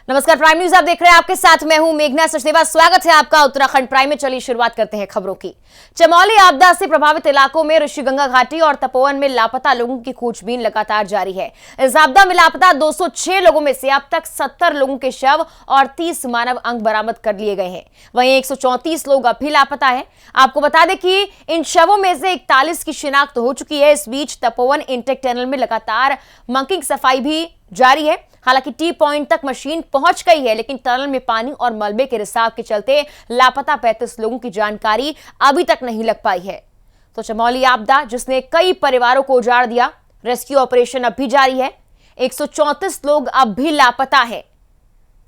नमस्कार, prime news आप देख रहे हैं। आपके साथ मैं हूं मेघना सचदेवा। स्वागत है आपका उत्तराखंड प्राइम में। चलिए शुरुआत करते हैं खबरों की। चमोली आपदा से प्रभावित इलाकों में ऋषिगंगा घाटी और तपोवन में लापता लोगों की खोजबीन लगातार जारी है। इस आपदा में लापता 206 लोगों में से अब तक 70 लोगों के शव और 30 मानव अंग बरामद कर लिए गए हैं। वहीं 134 लोग अब भी लापता है। आपको बता दें कि इन शवों में से 41 की शिनाख्त हो चुकी है। इस बीच तपोवन इंटेक टनल में लगातार मंकिंग सफाई भी जारी है। हालांकि टी पॉइंट तक मशीन पहुंच गई है, लेकिन टनल में पानी और मलबे के रिसाव के चलते लापता 35 लोगों की जानकारी अभी तक नहीं लग पाई है। तो चमोली आपदा जिसने कई परिवारों को उजाड़ दिया, रेस्क्यू ऑपरेशन अब भी जारी है। 134 लोग अब भी लापता है।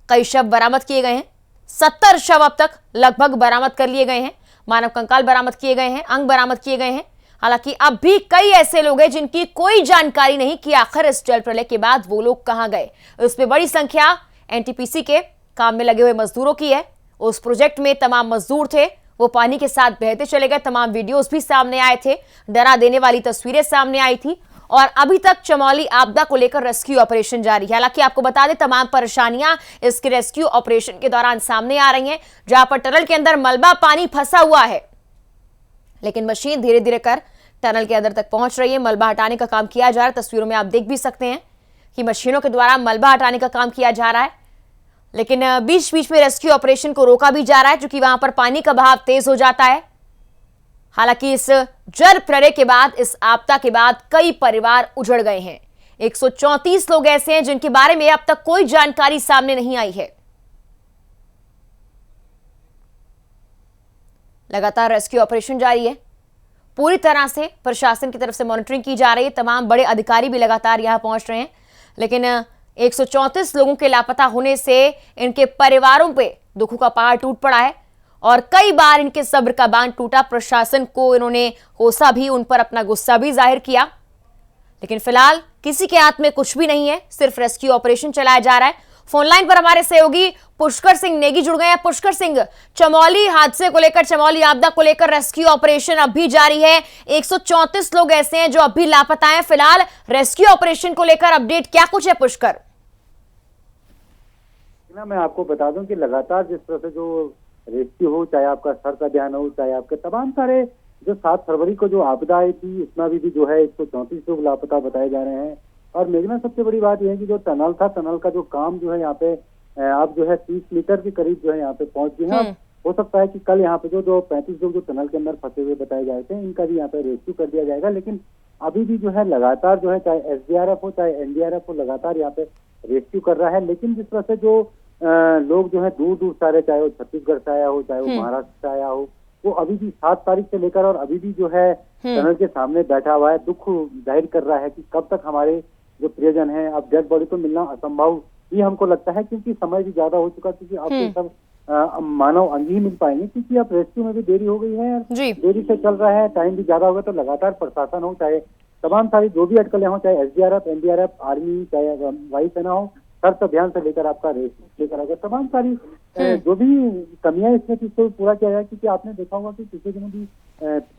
कई शव बरामद किए गए हैं। 70 शव अब तक लगभग बरामद कर लिए गए हैं। मानव कंकाल बरामद किए गए हैं, अंग बरामद किए गए हैं। हालांकि अब भी कई ऐसे लोग हैं जिनकी कोई जानकारी नहीं कि आखिर इस जल प्रलय के बाद वो लोग कहां गए। इसमें बड़ी संख्या एनटीपीसी के काम में लगे हुए मजदूरों की है। उस प्रोजेक्ट में तमाम मजदूर थे, वो पानी के साथ बहते चले गए। तमाम वीडियोस भी सामने आए थे, डरा देने वाली तस्वीरें सामने आई थी। और अभी तक चमोली आपदा को लेकर रेस्क्यू ऑपरेशन जारी है। हालांकि आपको बता दें, तमाम परेशानियां इसके रेस्क्यू ऑपरेशन के दौरान सामने आ रही हैं। जहां पर टनल के अंदर मलबा पानी फंसा हुआ है, लेकिन मशीन धीरे धीरे कर टनल के अंदर तक पहुंच रही है। मलबा हटाने का काम किया जा रहा है। तस्वीरों में आप देख भी सकते हैं कि मशीनों के द्वारा मलबा हटाने का काम किया जा रहा है, लेकिन बीच बीच में रेस्क्यू ऑपरेशन को रोका भी जा रहा है, क्योंकि वहां पर पानी का बहाव तेज हो जाता है। हालांकि इस जल प्रलय के बाद, इस आपदा के बाद कई परिवार उजड़ गए हैं। 134 लोग ऐसे हैं जिनके बारे में अब तक कोई जानकारी सामने नहीं आई है। लगातार रेस्क्यू ऑपरेशन जारी है। पूरी तरह से प्रशासन की तरफ से मॉनिटरिंग की जा रही है। तमाम बड़े अधिकारी भी लगातार यहां पहुंच रहे हैं, लेकिन 134 लोगों के लापता होने से इनके परिवारों पे दुखों का पहाड़ टूट पड़ा है और कई बार इनके सब्र का बांध टूटा। प्रशासन को इन्होंने कोसा भी, उन पर अपना गुस्सा भी जाहिर किया, लेकिन फिलहाल किसी के हाथ में कुछ भी नहीं है। सिर्फ रेस्क्यू ऑपरेशन चलाया जा रहा है। फोन लाइन पर हमारे सहयोगी पुष्कर सिंह नेगी जुड़ गए हैं। पुष्कर सिंह, चमोली हादसे को लेकर, चमोली आपदा को लेकर रेस्क्यू ऑपरेशन अब भी जारी है। 134 लोग ऐसे हैं जो अब भी लापता हैं। फिलहाल रेस्क्यू ऑपरेशन को लेकर अपडेट क्या कुछ है पुष्कर? मैं आपको बता दूं कि लगातार जिस तरह से जो रेस्क्यू हो, चाहे आपका सर्च अभियान हो, चाहे आपके तमाम सारे जो 7 फरवरी को जो आपदा आई थी, इसमें भी जो है 134 लोग लापता बताए जा रहे हैं। और मेघना, सबसे बड़ी बात यह है कि जो टनल था, टनल का जो काम जो है यहाँ पे आप जो है 30 मीटर के करीब जो है यहाँ पे पहुंच गए हैं। हो सकता है कि कल यहाँ पे जो 35 लोग जो टनल के अंदर फंसे हुए बताए जा रहे थे, इनका भी यहाँ पे रेस्क्यू कर दिया जाएगा। लेकिन अभी भी जो है लगातार जो है, चाहे एसडीआरएफ हो चाहे एनडीआरएफ हो, लगातार यहाँ पे रेस्क्यू कर रहा है। लेकिन जिस तरह से जो लोग जो है दूर दूर से आ रहे, चाहे वो छत्तीसगढ़ से आया हो, चाहे वो महाराष्ट्र से आया हो, वो अभी भी 7 तारीख से लेकर और अभी भी जो है टनल के सामने बैठा हुआ है, दुख जाहिर कर रहा है कि कब तक हमारे जो प्रियजन है, अब डेड बॉडी तो मिलना असंभव ही हमको लगता है, क्योंकि समय भी ज्यादा हो चुका। क्योंकि अब तो सब मानव अंग ही मिल पाएंगे, क्योंकि अब रेस्क्यू में भी देरी हो गई है, देरी से चल रहा है, टाइम भी ज्यादा होगा। तो लगातार प्रशासन हो, चाहे तमाम सारी जो भी अटकलें हो, चाहे एसडीआरएफ, एनडीआरएफ, आर्मी, चाहे वायुसेना हो, सर्च अभियान से लेकर आपका रेस्क्यू लेकर आकर तमाम सारी जो भी कमियां इसमें थी उसको पूरा किया जाए। क्योंकि आपने देखा होगा कि पिछले दिनों भी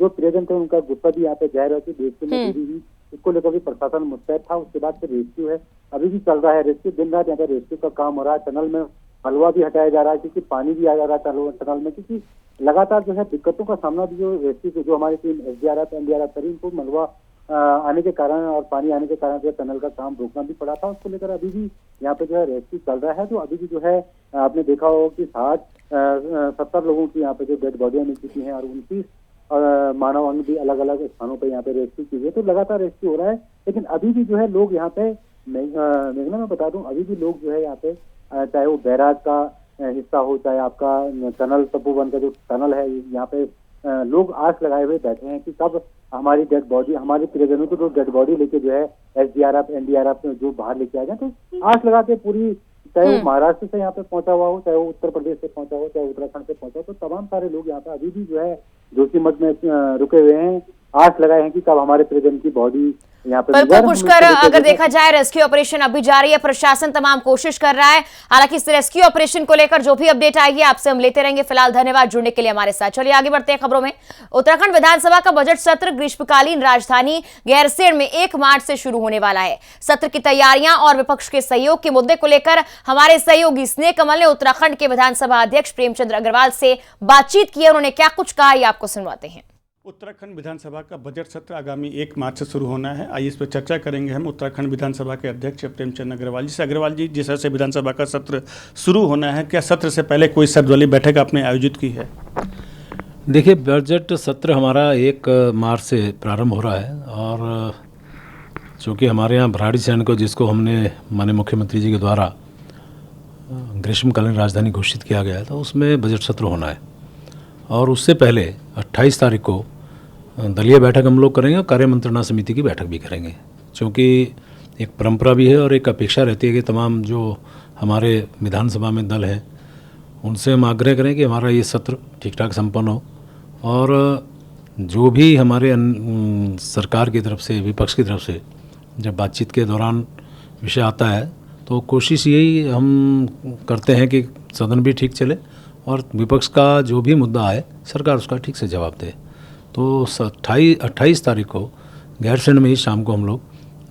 जो प्रियजन थे, उनका गुस्सा भी यहाँ पे जाहिर है कि रेस्क्यू में देरी हुई, इसको लेकर भी प्रशासन मुस्तैद था। उसके बाद फिर रेस्क्यू है, अभी भी चल रहा है रेस्क्यू। दिन रात यहाँ पे रेस्क्यू का काम हो रहा है। टनल में मलबा भी हटाया जा रहा है, क्योंकि पानी भी आ जा रहा है टनल में, क्योंकि लगातार जो है दिक्कतों का सामना भी जो रेस्क्यू जो हमारी टीम एसडीआरएफ, एनडीआरएफ करी, उनको मलबा आने के कारण और पानी आने के कारण जो टनल का काम रोकना भी पड़ा था। उसको लेकर अभी भी यहाँ पे जो है रेस्क्यू चल रहा है। तो अभी भी जो है आपने देखा होगा कि 70 लोगों की यहाँ पे जो डेड बॉडियां मिल चुकी हैं और 29 मानव अंग भी अलग अलग स्थानों पे यहाँ पे रेस्क्यू की गई। तो लगातार रेस्क्यू हो रहा है, लेकिन अभी भी जो है लोग यहाँ पे, मेघना मैं बता दूं, अभी भी लोग जो है यहाँ पे, चाहे वो बैराज का हिस्सा हो, चाहे आपका टनल, तपोवन का जो टनल है, यहाँ पे लोग आस लगाए हुए बैठे हैं कि कब हमारी डेड बॉडी, हमारे प्रियजनों को जो डेड बॉडी लेके जो है एसडीआरएफ, एनडीआरएफ जो बाहर लेके आ जाए। तो आस लगाते पूरी, चाहे वो महाराष्ट्र से यहाँ पे पहुंचा हुआ हो, चाहे वो उत्तर प्रदेश से पहुंचा हो, चाहे उत्तराखंड से पहुंचा हो, तो तमाम सारे लोग यहाँ पे अभी भी जो है जोशीमठ में रुके हुए हैं, आस लगाए हैं कि कब हमारे प्रियजन की बॉडी यहाँ पे बिल्कुल पुष्कर, अगर देखा जाए रेस्क्यू ऑपरेशन अभी जारी है, प्रशासन तमाम कोशिश कर रहा है। हालांकि इस रेस्क्यू ऑपरेशन को लेकर जो भी अपडेट आएगी आपसे हम लेते रहेंगे। फिलहाल धन्यवाद जुड़ने के लिए हमारे साथ। चलिए आगे बढ़ते हैं खबरों में। उत्तराखंड विधानसभा का बजट सत्र ग्रीष्मकालीन राजधानी गैरसैंण में 1 मार्च से शुरू होने वाला है। सत्र की तैयारियां और विपक्ष के सहयोग के मुद्दे को लेकर हमारे सहयोगी स्नेह कमल ने उत्तराखंड के विधानसभा अध्यक्ष प्रेमचंद अग्रवाल से बातचीत की। उन्होंने क्या कुछ कहा ये आपको सुनवाते हैं। उत्तराखंड विधानसभा का बजट सत्र आगामी 1 मार्च से शुरू होना है। आइए इस पर चर्चा करेंगे हम उत्तराखंड विधानसभा के अध्यक्ष प्रेमचंद अग्रवाल जी से। अग्रवाल जी, जिस तरह से विधानसभा का सत्र शुरू होना है, क्या सत्र से पहले कोई सर्वदलीय बैठक आपने आयोजित की है? देखिए, बजट सत्र हमारा 1 मार्च से प्रारंभ हो रहा है और चूँकि हमारे यहाँ भराड़ीसैंण को, जिसको हमने माननीय मुख्यमंत्री जी के द्वारा ग्रीष्मकालीन राजधानी घोषित किया गया था, उसमें बजट सत्र होना है। और उससे पहले 28 तारीख को दलीय बैठक हम लोग करेंगे और कार्य मंत्रणा समिति की बैठक भी करेंगे, क्योंकि एक परंपरा भी है और एक अपेक्षा रहती है कि तमाम जो हमारे विधानसभा में दल हैं उनसे हम आग्रह करें कि हमारा ये सत्र ठीक ठाक संपन्न हो। और जो भी हमारे सरकार की तरफ से, विपक्ष की तरफ से जब बातचीत के दौरान विषय आता है तो कोशिश यही हम करते हैं कि सदन भी ठीक चले और विपक्ष का जो भी मुद्दा आए सरकार उसका ठीक से जवाब दे। तो 28 तारीख को गैरसैंण में ही शाम को हम लोग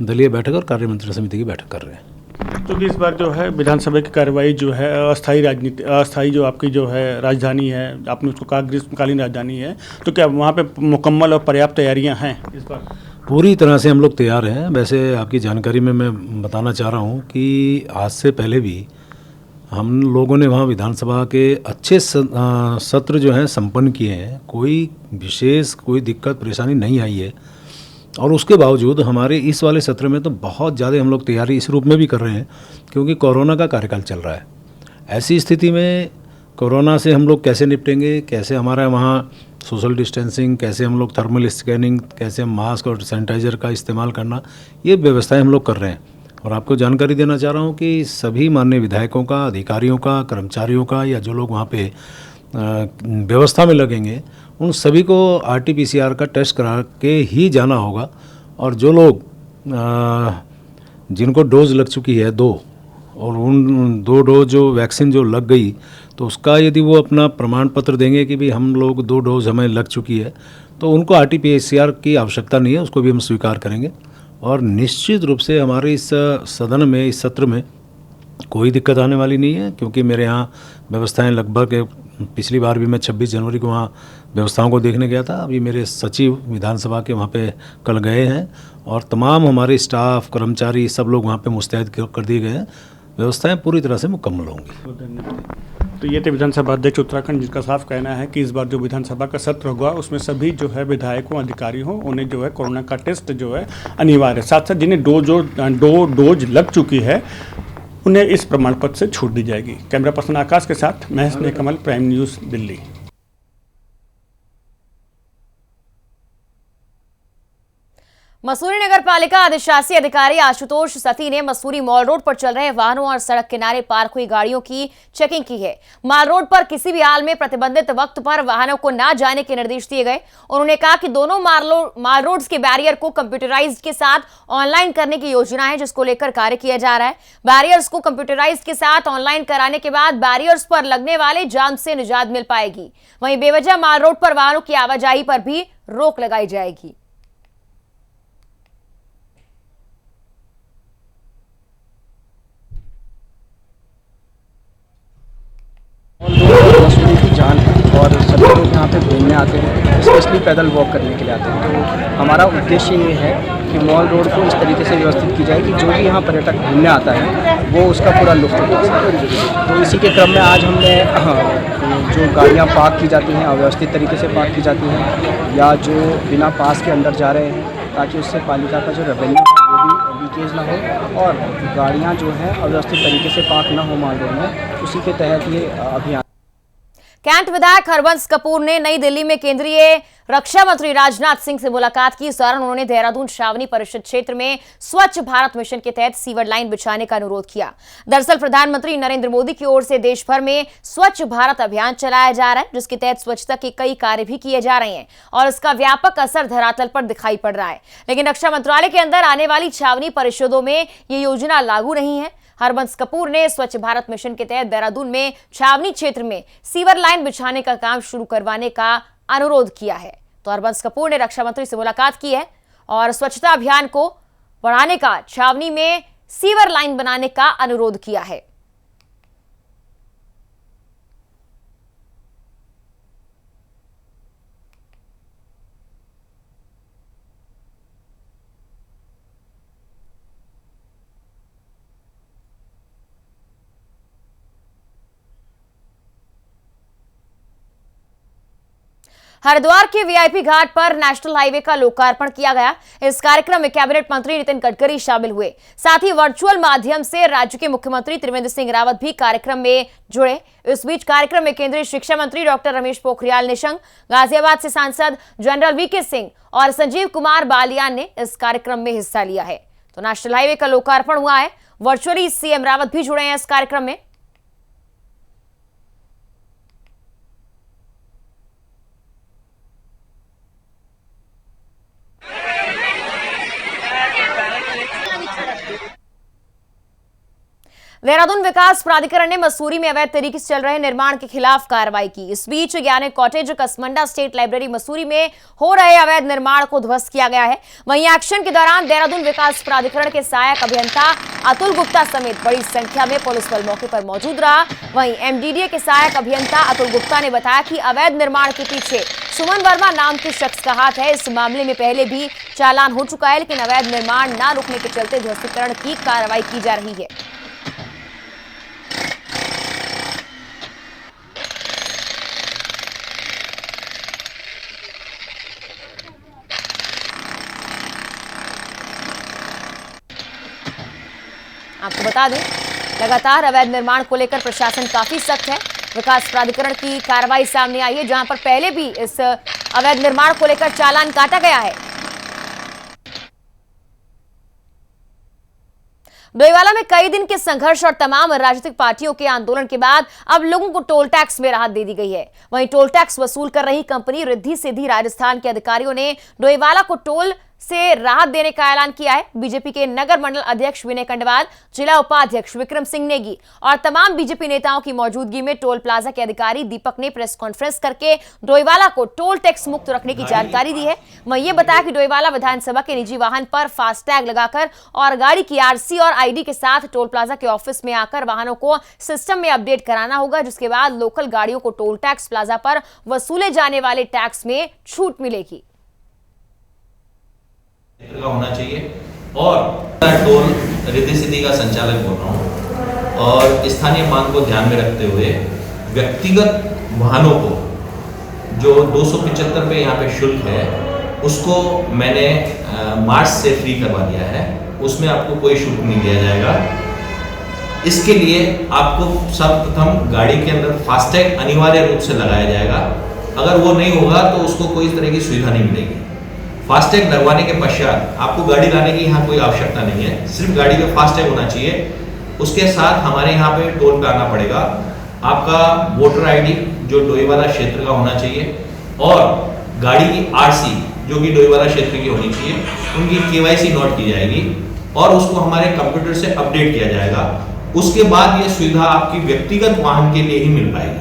दलीय बैठक और कार्य मंत्रणा समिति की बैठक कर रहे हैं। तो इस बार जो है विधानसभा की कार्रवाई जो है अस्थायी जो आपकी जो है राजधानी है, आपने उसको कहा ग्रीष्मकालीन राजधानी है, तो क्या वहाँ पे मुकम्मल और पर्याप्त तैयारियाँ हैं इस बार? पूरी तरह से हम लोग तैयार हैं। वैसे आपकी जानकारी में मैं बताना चाह रहा हूँ कि आज से पहले भी हम लोगों ने वहाँ विधानसभा के अच्छे सत्र जो हैं संपन्न किए हैं। कोई विशेष कोई दिक्कत परेशानी नहीं आई है और उसके बावजूद हमारे इस वाले सत्र में तो बहुत ज़्यादा हम लोग तैयारी इस रूप में भी कर रहे हैं क्योंकि कोरोना का कार्यकाल चल रहा है। ऐसी स्थिति में कोरोना से हम लोग कैसे निपटेंगे, कैसे हमारा वहाँ सोशल डिस्टेंसिंग, कैसे हम लोग थर्मल स्कैनिंग, कैसे हम मास्क और सैनिटाइज़र का इस्तेमाल करना, ये व्यवस्थाएँ हम लोग कर रहे हैं। और आपको जानकारी देना चाह रहा हूँ कि सभी माननीय विधायकों का, अधिकारियों का, कर्मचारियों का या जो लोग वहाँ पे व्यवस्था में लगेंगे उन सभी को RT-PCR का टेस्ट करा के ही जाना होगा। और जो लोग जिनको डोज लग चुकी है 2 और उन 2 डोज जो वैक्सीन जो लग गई तो उसका यदि वो अपना प्रमाण पत्र देंगे कि भाई हम लोग 2 डोज हमें लग चुकी है तो उनको RT-PCR की आवश्यकता नहीं है, उसको भी हम स्वीकार करेंगे। और निश्चित रूप से हमारे इस सदन में, इस सत्र में कोई दिक्कत आने वाली नहीं है क्योंकि मेरे यहाँ व्यवस्थाएं लगभग, पिछली बार भी मैं 26 जनवरी को वहाँ व्यवस्थाओं को देखने गया था। अभी मेरे सचिव विधानसभा के वहाँ पे कल गए हैं और तमाम हमारे स्टाफ, कर्मचारी सब लोग वहाँ पे मुस्तैद कर दिए गए हैं। व्यवस्थाएं पूरी तरह से मुकम्मल होंगी। तो ये थे विधानसभा अध्यक्ष उत्तराखंड, जिसका साफ कहना है कि इस बार जो विधानसभा का सत्र होगा उसमें सभी जो है विधायकों, अधिकारी हों, उन्हें जो है कोरोना का टेस्ट जो है अनिवार्य है। साथ साथ जिन्हें दो डोज लग चुकी है उन्हें इस प्रमाण पत्र से छूट दी जाएगी। कैमरा पर्सन आकाश के साथ मैं स्नेह कमल, प्राइम न्यूज़, दिल्ली। मसूरी नगर पालिका अधिशासी अधिकारी आशुतोष सती ने मसूरी मॉल रोड पर चल रहे वाहनों और सड़क किनारे पार्क हुई गाड़ियों की चेकिंग की है। मॉल रोड पर किसी भी हाल में प्रतिबंधित वक्त पर वाहनों को न जाने के निर्देश दिए गए। उन्होंने कहा कि दोनों मॉल रोड्स के बैरियर को कंप्यूटराइज के साथ ऑनलाइन करने की योजना है, जिसको लेकर कार्य किया जा रहा है। बैरियर्स को कंप्यूटराइज के साथ ऑनलाइन कराने के बाद बैरियर्स पर लगने वाले जाम से निजात मिल पाएगी। वहीं बेवजह मॉल रोड पर वाहनों की आवाजाही पर भी रोक लगाई जाएगी। मसूरी की जान है और सभी लोग यहाँ पे घूमने आते हैं, स्पेशली पैदल वॉक करने के लिए आते हैं। तो हमारा उद्देश्य ये है कि मॉल रोड को इस तरीके से व्यवस्थित की जाए कि जो भी यहाँ पर्यटक घूमने आता है वो उसका पूरा लुत्फ उठा सके। तो इसी के क्रम में आज हमने जो गाड़ियाँ पार्क की जाती हैं, अव्यवस्थित तरीके से पार्क की जाती हैं या जो बिना पास के अंदर जा रहे हैं, ताकि उससे पालिका का जो रेवेन्यू है वो भी लीकेज ना हो और गाड़ियाँ जो हैं अव्यवस्थित तरीके से पार्क ना हो मॉल रोड में, उसी के तहत ये अभियान। कैंट विधायक हरबंस कपूर ने नई दिल्ली में केंद्रीय रक्षा मंत्री राजनाथ सिंह से मुलाकात की। इस दौरान उन्होंने देहरादून छावनी परिषद क्षेत्र में स्वच्छ भारत मिशन के तहत सीवर लाइन बिछाने का अनुरोध किया। दरअसल प्रधानमंत्री नरेंद्र मोदी की ओर से देश भर में स्वच्छ भारत अभियान चलाया जा रहा है, जिसके तहत स्वच्छता के कई कार्य भी किए जा रहे हैं और इसका व्यापक असर धरातल पर दिखाई पड़ रहा है। लेकिन रक्षा मंत्रालय के अंदर आने वाली छावनी परिषदों में ये योजना लागू नहीं है। हरबंस कपूर ने स्वच्छ भारत मिशन के तहत देहरादून में छावनी क्षेत्र में सीवर लाइन बिछाने का काम शुरू करवाने का अनुरोध किया है। तो हरबंस कपूर ने रक्षा मंत्री से मुलाकात की है और स्वच्छता अभियान को बढ़ाने का, छावनी में सीवर लाइन बनाने का अनुरोध किया है। हरिद्वार के वीआईपी घाट पर नेशनल हाईवे का लोकार्पण किया गया। इस कार्यक्रम में कैबिनेट मंत्री नितिन गडकरी शामिल हुए। साथ ही वर्चुअल माध्यम से राज्य के मुख्यमंत्री त्रिवेंद्र सिंह रावत भी कार्यक्रम में जुड़े। इस बीच कार्यक्रम में केंद्रीय शिक्षा मंत्री डॉक्टर रमेश पोखरियाल निशंक, गाजियाबाद से सांसद जनरल वीके सिंह और संजीव कुमार बालियान ने इस कार्यक्रम में हिस्सा लिया है। तो नेशनल हाईवे का लोकार्पण हुआ है। वर्चुअली सीएम रावत भी जुड़े हैं इस कार्यक्रम में। देहरादून विकास प्राधिकरण ने मसूरी में अवैध तरीके से चल रहे निर्माण के खिलाफ कार्रवाई की। इस बीच ज्ञान cottage Kasmanda state library Mussoorie में हो रहे अवैध निर्माण को ध्वस्त किया गया है। वहीं एक्शन के दौरान देहरादून विकास प्राधिकरण के सहायक अभियंता अतुल गुप्ता समेत बड़ी संख्या में पुलिस बल मौके पर मौजूद रहा। वहीं एमडीडीए के सहायक अभियंता अतुल गुप्ता ने बताया कि अवैध निर्माण के पीछे सुमन वर्मा नाम के शख्स का हाथ है। इस मामले में पहले भी चालान हो चुका है, लेकिन अवैध निर्माण न रुकने के चलते ध्वस्तीकरण की कार्रवाई की जा रही है। आपको बता दें, लगातार अवैध निर्माण को लेकर प्रशासन काफी सख्त है। विकास प्राधिकरण की कार्रवाई सामने आई है, जहां पर पहले भी इस अवैध निर्माण को लेकर चालान काटा गया है। डोईवाला में कई दिन के संघर्ष और तमाम राजनीतिक पार्टियों के आंदोलन के बाद अब लोगों को टोल टैक्स में राहत दे दी गई है। वहीं टोल टैक्स वसूल कर रही कंपनी रिद्धि सिद्धि राजस्थान के अधिकारियों ने डोईवाला को टोल से राहत देने का ऐलान किया है। बीजेपी के नगर मंडल अध्यक्ष विनय खंडवाल, जिला उपाध्यक्ष विक्रम सिंह नेगी और तमाम बीजेपी नेताओं की मौजूदगी में टोल प्लाजा के अधिकारी दीपक ने प्रेस कॉन्फ्रेंस करके डोईवाला को टोल टैक्स मुक्त रखने की जानकारी दी है। वहीं ये बताया कि डोईवाला विधानसभा के निजी वाहन पर फास्टैग लगाकर और गाड़ी की आरसी और आईडी के साथ टोल प्लाजा के ऑफिस में आकर वाहनों को सिस्टम में अपडेट कराना होगा, जिसके बाद लोकल गाड़ियों को टोल टैक्स प्लाजा पर वसूले जाने वाले टैक्स में छूट मिलेगी। का होना चाहिए और टोल रिद्धि सिद्धि का संचालक बोल रहा हूँ और स्थानीय मांग को ध्यान में रखते हुए व्यक्तिगत वाहनों को जो 275 रुपये यहाँ पे शुल्क है उसको मैंने मार्च से फ्री करवा दिया है। उसमें आपको कोई शुल्क नहीं दिया जाएगा। इसके लिए आपको सर्वप्रथम गाड़ी के अंदर फास्टैग अनिवार्य रूप से लगाया जाएगा। अगर वो नहीं होगा तो उसको कोई इस तरह की सुविधा नहीं मिलेगी। फास्टैग लगवाने के पश्चात आपको गाड़ी लाने की यहाँ कोई आवश्यकता नहीं है, सिर्फ गाड़ी में फास्टैग होना चाहिए। उसके साथ हमारे यहाँ पे टोल पे आना पड़ेगा। आपका वोटर आईडी जो डोईवाला क्षेत्र का होना चाहिए और गाड़ी की आरसी जो कि डोईवाला क्षेत्र की होनी चाहिए, उनकी केवाईसी नोट की जाएगी और उसको हमारे कंप्यूटर से अपडेट किया जाएगा। उसके बाद ये सुविधा आपकी व्यक्तिगत वाहन के लिए ही मिल पाएगी।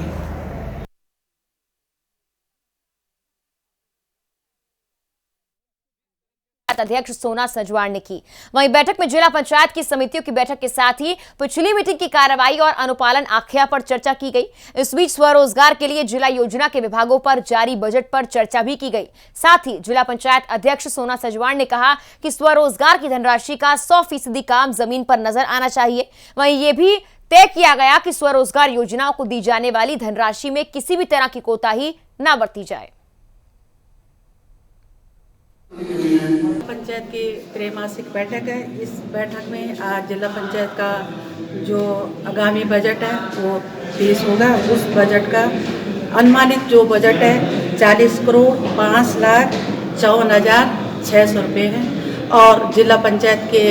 अध्यक्ष सोना सजवाड़ ने की। वहीं बैठक में जिला पंचायत की समितियों की बैठक के साथ ही पिछली मीटिंग की कार्रवाई और अनुपालन आख्या पर चर्चा की गई। इस बीच स्वरोजगार के लिए जिला योजना के विभागों पर जारी बजट पर चर्चा भी की गई। साथ ही जिला पंचायत अध्यक्ष सोना सजवाड़ ने कहा कि स्वरोजगार की धनराशि का 100% काम जमीन पर नजर आना चाहिए। वहीं ये भी तय किया गया कि स्वरोजगार योजनाओं को दी जाने वाली धनराशि में किसी भी तरह की कोताही न बरती जाए। पंचायत की त्रैमासिक बैठक है। इस बैठक में आज जिला पंचायत का जो आगामी बजट है वो पेश होगा। उस बजट का अनुमानित जो बजट है 40,05,54,600 रुपये है। और जिला पंचायत के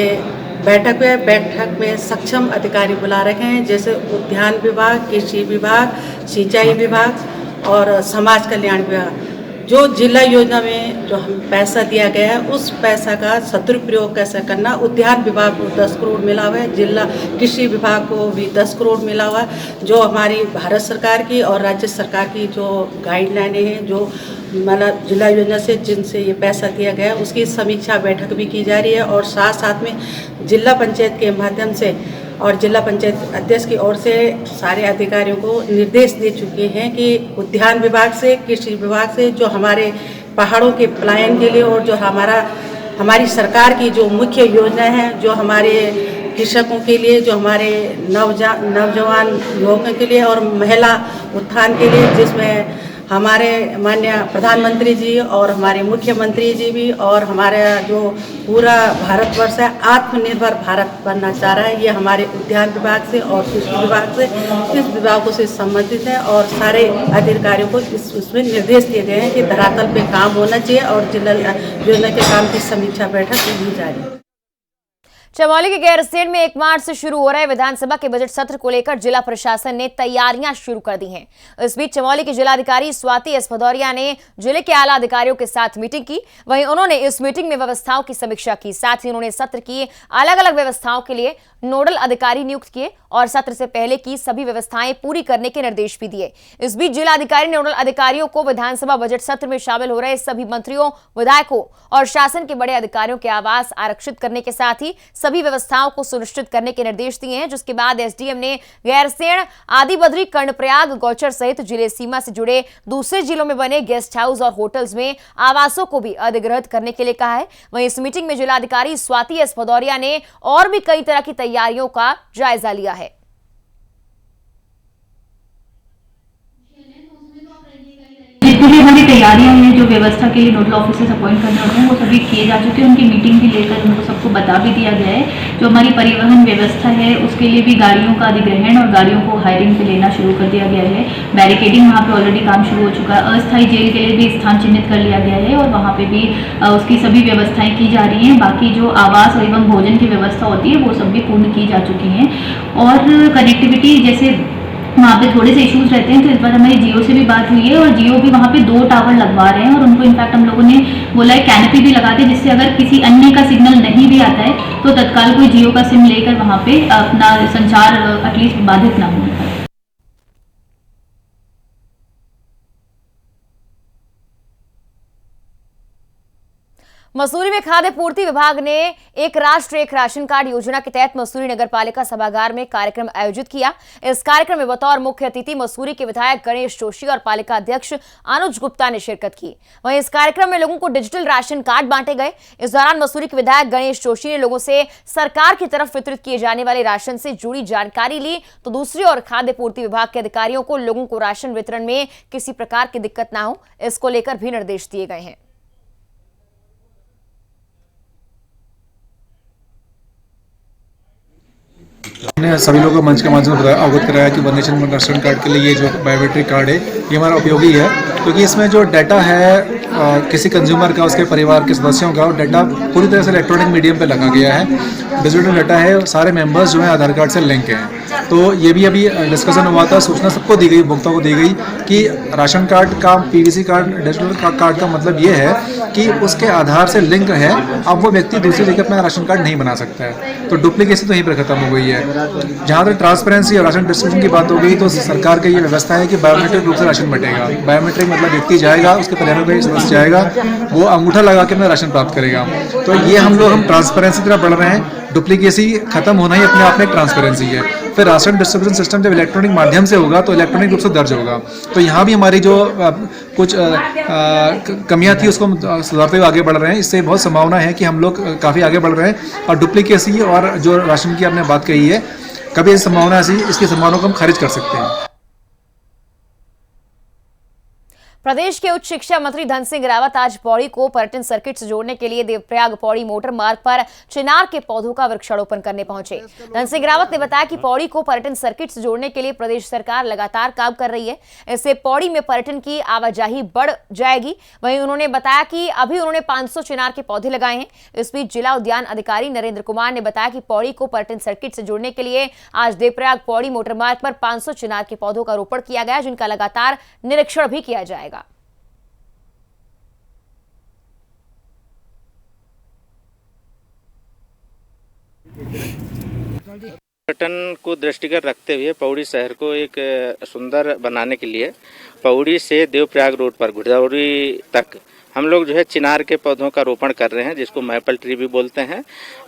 बैठक में सक्षम अधिकारी बुला रखे हैं, जैसे उद्यान विभाग, कृषि विभाग, सिंचाई विभाग और समाज कल्याण विभाग। जो जिला योजना में जो हम पैसा दिया गया है उस पैसा का सदुपयोग कैसे करना, उद्यान विभाग को 10 करोड़ मिला हुआ है, जिला कृषि विभाग को भी 10 करोड़ मिला हुआ है। जो हमारी भारत सरकार की और राज्य सरकार की जो गाइडलाइनें हैं, जो मतलब जिला योजना से जिनसे ये पैसा दिया गया है, उसकी समीक्षा बैठक भी की जा रही है। और साथ साथ में जिला पंचायत के माध्यम से और जिला पंचायत अध्यक्ष की ओर से सारे अधिकारियों को निर्देश दे चुके हैं कि उद्यान विभाग से, कृषि विभाग से जो हमारे पहाड़ों के पलायन के लिए और जो हमारी सरकार की जो मुख्य योजना है, जो हमारे कृषकों के लिए, जो हमारे नौजवान युवकों के लिए और महिला उत्थान के लिए, जिसमें हमारे माननीय प्रधानमंत्री जी और हमारे मुख्यमंत्री जी भी और हमारा जो पूरा भारतवर्ष है आत्मनिर्भर भारत बनना चाह रहा है, ये हमारे उद्यान विभाग से और कृषि विभाग से, इस विभागों से संबंधित है। और सारे अधिकारियों को इसमें निर्देश दिए गए हैं कि धरातल पे काम होना चाहिए और जिला योजना के काम की समीक्षा बैठक की जा रही है। चमोली के गैरसैंण में 1 मार्च से शुरू हो रहे विधानसभा के बजट सत्र को लेकर जिला प्रशासन ने तैयारियां शुरू कर दी हैं। इस बीच चमोली की जिलाधिकारी स्वाति एस भदौरिया ने जिले के आला अधिकारियों के साथ मीटिंग की। वहीं उन्होंने इस मीटिंग में व्यवस्थाओं की समीक्षा की। साथ ही उन्होंने सत्र की अलग अलग व्यवस्थाओं के लिए नोडल अधिकारी नियुक्त किए और सत्र से पहले की सभी व्यवस्थाएं पूरी करने के निर्देश भी दिए। इस बीच जिलाधिकारी ने नोडल अधिकारियों को विधानसभा बजट सत्र में शामिल हो रहे सभी मंत्रियों, विधायकों और शासन के बड़े अधिकारियों के आवास आरक्षित करने के साथ ही सभी व्यवस्थाओं को सुनिश्चित करने के निर्देश दिए हैं। जिसके बाद एसडीएम ने गैरसैंण, आदिबद्री, कर्णप्रयाग, गौचर सहित जिले सीमा से जुड़े दूसरे जिलों में बने गेस्ट हाउस और होटल्स में आवासों को भी अधिग्रहित करने के लिए कहा है। वहीं इस मीटिंग में जिलाधिकारी स्वाति एस भदौरिया ने और भी कई तरह की तैयारियों का जायजा लिया है। जितनी भी हमारी तैयारियां हैं, जो व्यवस्था के लिए नोडल ऑफिसर्स अपॉइंट करने होते हैं, वो सभी किए जा चुके हैं। उनकी मीटिंग भी लेकर उनको सबको बता भी दिया गया है। जो हमारी परिवहन व्यवस्था है उसके लिए भी गाड़ियों का अधिग्रहण और गाड़ियों को हायरिंग पे लेना शुरू कर दिया गया है। बैरिकेडिंग वहाँ पे ऑलरेडी काम शुरू हो चुका है। अस्थायी जेल के लिए भी स्थान चिन्हित कर लिया गया है और वहाँ पे भी उसकी सभी व्यवस्थाएं की जा रही हैं। बाकी जो आवास एवं भोजन की व्यवस्था होती है वो सब भी पूर्ण की जा चुकी हैं। और कनेक्टिविटी जैसे वहाँ पे थोड़े से इश्यूज रहते हैं, तो इस बार हमारी जियो से भी बात हुई है और जियो भी वहाँ पे 2 टावर लगवा रहे हैं और उनको इनफैक्ट हम लोगों ने बोला है कैनोपी भी लगा दे, जिससे अगर किसी अन्य का सिग्नल नहीं भी आता है तो तत्काल कोई जियो का सिम लेकर वहाँ पे अपना संचार एटलीस्ट बाधित ना हो। मसूरी में खाद्य पूर्ति विभाग ने एक राष्ट्र एक राशन कार्ड योजना के तहत मसूरी नगरपालिका सभागार में कार्यक्रम आयोजित किया। इस कार्यक्रम में बतौर मुख्य अतिथि मसूरी के विधायक गणेश जोशी और पालिका अध्यक्ष अनुज गुप्ता ने शिरकत की। वहीं इस कार्यक्रम में लोगों को डिजिटल राशन कार्ड बांटे गए। इस दौरान मसूरी के विधायक गणेश जोशी ने लोगों से सरकार की तरफ वितरित किए जाने वाले राशन से जुड़ी जानकारी ली, तो दूसरी ओर खाद्य पूर्ति विभाग के अधिकारियों को लोगों को राशन वितरण में किसी प्रकार की दिक्कत न हो, इसको लेकर भी निर्देश दिए गए हैं। हमने सभी लोगों को मंच के माध्यम से अवगत कराया कि one nation one ration card के लिए ये जो बायोमेट्रिक कार्ड है ये हमारा उपयोगी है, क्योंकि इसमें जो डाटा है किसी कंज्यूमर का, उसके परिवार के सदस्यों का, डाटा पूरी तरह से इलेक्ट्रॉनिक मीडियम पे लगा गया है। डिजिटल डाटा है, सारे मेंबर्स जो हैं आधार कार्ड से लिंक हैं। तो ये भी अभी डिस्कशन हुआ था, सूचना सबको दी गई, उपभोक्ता को दी गई कि राशन कार्ड का, पीवीसी कार्ड, डिजिटल कार्ड का मतलब ये है कि उसके आधार से लिंक है, अब वो व्यक्ति दूसरी जगह अपना राशन कार्ड नहीं बना सकता है। तो डुप्लीकेसी तो यहीं पर खत्म हो गई है। जहाँ तक ट्रांसपेरेंसी और राशन डिस्ट्रीब्यूशन की बात हो गई, तो सरकार की ये व्यवस्था है कि बायोमेट्रिक रूप से राशन बटेगा। बायोमेट्रिक मतलब व्यक्ति जाएगा, उसके परिवार का सदस्य जाएगा, वो अंगूठा लगा के अपना राशन प्राप्त करेगा। तो ये हम ट्रांसपेरेंसी की तरफ बढ़ रहे हैं। डुप्लीकेसी खत्म होना ही अपने आप में एक ट्रांसपेरेंसी है। फिर राशन डिस्ट्रीब्यूशन सिस्टम जब इलेक्ट्रॉनिक माध्यम से होगा तो इलेक्ट्रॉनिक रूप से दर्ज होगा। तो यहाँ भी हमारी जो कुछ कमियां थी उसको सुधारते हुए आगे बढ़ रहे हैं। इससे बहुत संभावना है कि हम लोग काफ़ी आगे बढ़ रहे हैं। और डुप्लीकेसी और जो राशन की आपने बात कही है, कभी इस संभावना ऐसी, इसकी संभावना को हम खारिज कर सकते हैं। प्रदेश के उच्च शिक्षा मंत्री धन सिंह रावत आज पौड़ी को पर्यटन सर्किट से जोड़ने के लिए देवप्रयाग पौड़ी मोटर मार्ग पर चिनार के पौधों का वृक्षारोपण करने पहुंचे। धन सिंह रावत ने बताया कि पौड़ी को पर्यटन सर्किट से जोड़ने के लिए प्रदेश सरकार लगातार काम कर रही है। इससे पौड़ी में पर्यटन की आवाजाही बढ़ जाएगी। वहीं उन्होंने बताया कि अभी उन्होंने 500 चिनार के पौधे लगाए हैं। इस बीच जिला उद्यान अधिकारी नरेंद्र कुमार ने बताया कि पौड़ी को पर्यटन सर्किट से जोड़ने के लिए आज देवप्रयाग पौड़ी मोटर मार्ग पर 500 चिनार के पौधों का रोपण किया गया, जिनका लगातार निरीक्षण भी किया जाएगा। पर्यटन को दृष्टिगत रखते हुए पौड़ी शहर को एक सुंदर बनाने के लिए पौड़ी से देवप्रयाग रोड पर घुड़दौड़ी तक हम लोग जो है चिनार के पौधों का रोपण कर रहे हैं, जिसको मैपल ट्री भी बोलते हैं।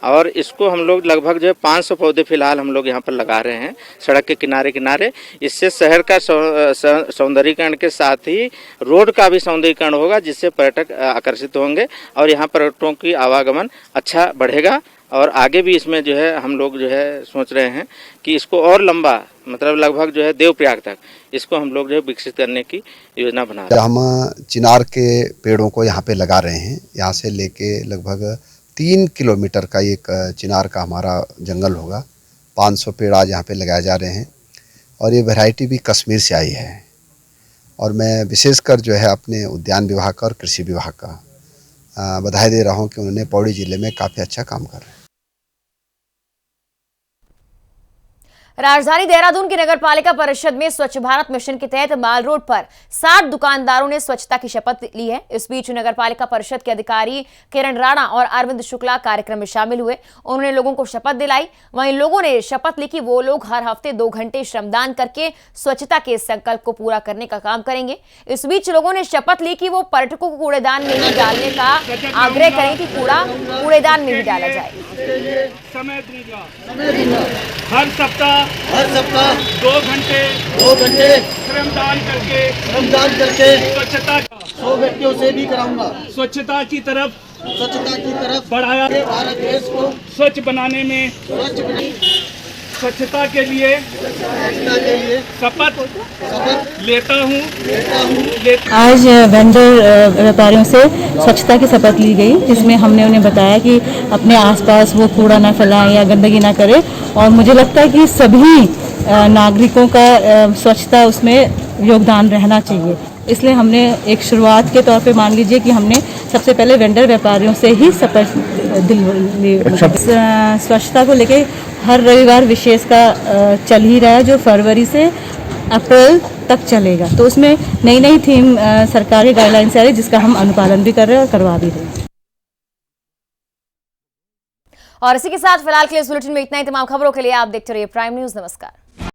और इसको हम लोग लगभग जो है 500 पौधे फिलहाल हम लोग यहाँ पर लगा रहे हैं सड़क के किनारे किनारे। इससे शहर का सौंदर्यीकरण के साथ ही रोड का भी सौंदर्यीकरण होगा, जिससे पर्यटक आकर्षित होंगे और यहाँ पर्यटकों की आवागमन अच्छा बढ़ेगा। और आगे भी इसमें जो है हम लोग जो है सोच रहे हैं कि इसको और लंबा, मतलब लगभग जो है देवप्रयाग तक इसको हम लोग जो है विकसित करने की योजना बना रहे हैं। हम चिनार के पेड़ों को यहाँ पे लगा रहे हैं। यहाँ से लेके लगभग 3 किलोमीटर का एक चिनार का हमारा जंगल होगा। 500 पेड़ आज यहाँ पे लगाए जा रहे हैं और ये वैरायटी भी कश्मीर से आई है। और मैं विशेषकर जो है अपने उद्यान विभाग का और कृषि विभाग का बधाई दे रहा हूँ कि उन्होंने पौड़ी जिले में काफ़ी अच्छा काम कर रहे हैं। राजधानी देहरादून की नगर पालिका परिषद में स्वच्छ भारत मिशन के तहत माल रोड पर 60 दुकानदारों ने स्वच्छता की शपथ ली है। इस बीच नगर पालिका परिषद के अधिकारी किरण राणा और अरविंद शुक्ला कार्यक्रम में शामिल हुए। उन्होंने लोगों को शपथ दिलाई। वहीं लोगों ने शपथ ली कि वो लोग हर हफ्ते 2 घंटे श्रमदान करके स्वच्छता के संकल्प को पूरा करने का काम करेंगे। इस बीच लोगों ने शपथ ली कि वो पर्यटकों को कूड़ेदान में ही डालने का आग्रह करें कि कूड़ा कूड़ेदान में ही डाला जाए। समय दूंगा। हर सप्ताह 2 घंटे श्रमदान करके स्वच्छता 100 व्यक्तियों से भी कराऊंगा। स्वच्छता की तरफ बढ़ाया भारत देश को स्वच्छ बनाने में स्वच्छता के लिए शपथ लेता हूँ। आज वेंडर व्यापारियों से स्वच्छता की शपथ ली गई, जिसमें हमने उन्हें बताया कि अपने आसपास वो कूड़ा ना फैलाएं या गंदगी ना करें। और मुझे लगता है कि सभी नागरिकों का स्वच्छता उसमें योगदान रहना चाहिए। इसलिए हमने एक शुरुआत के तौर पे मान लीजिए कि हमने सबसे पहले वेंडर व्यापारियों से ही शपथ दिलवाई। स्वच्छता को लेके हर रविवार विशेष का चल ही रहा है, जो फरवरी से अप्रैल तक चलेगा। तो उसमें नई नई थीम सरकारी गाइडलाइंस आ रही, जिसका हम अनुपालन भी कर रहे हैं और करवा भी रहे हैं। और इसी के साथ फिलहाल के लिए इस बुलेटिन में इतना ही। तमाम खबरों के लिए आप देखते रहिए प्राइम न्यूज। नमस्कार।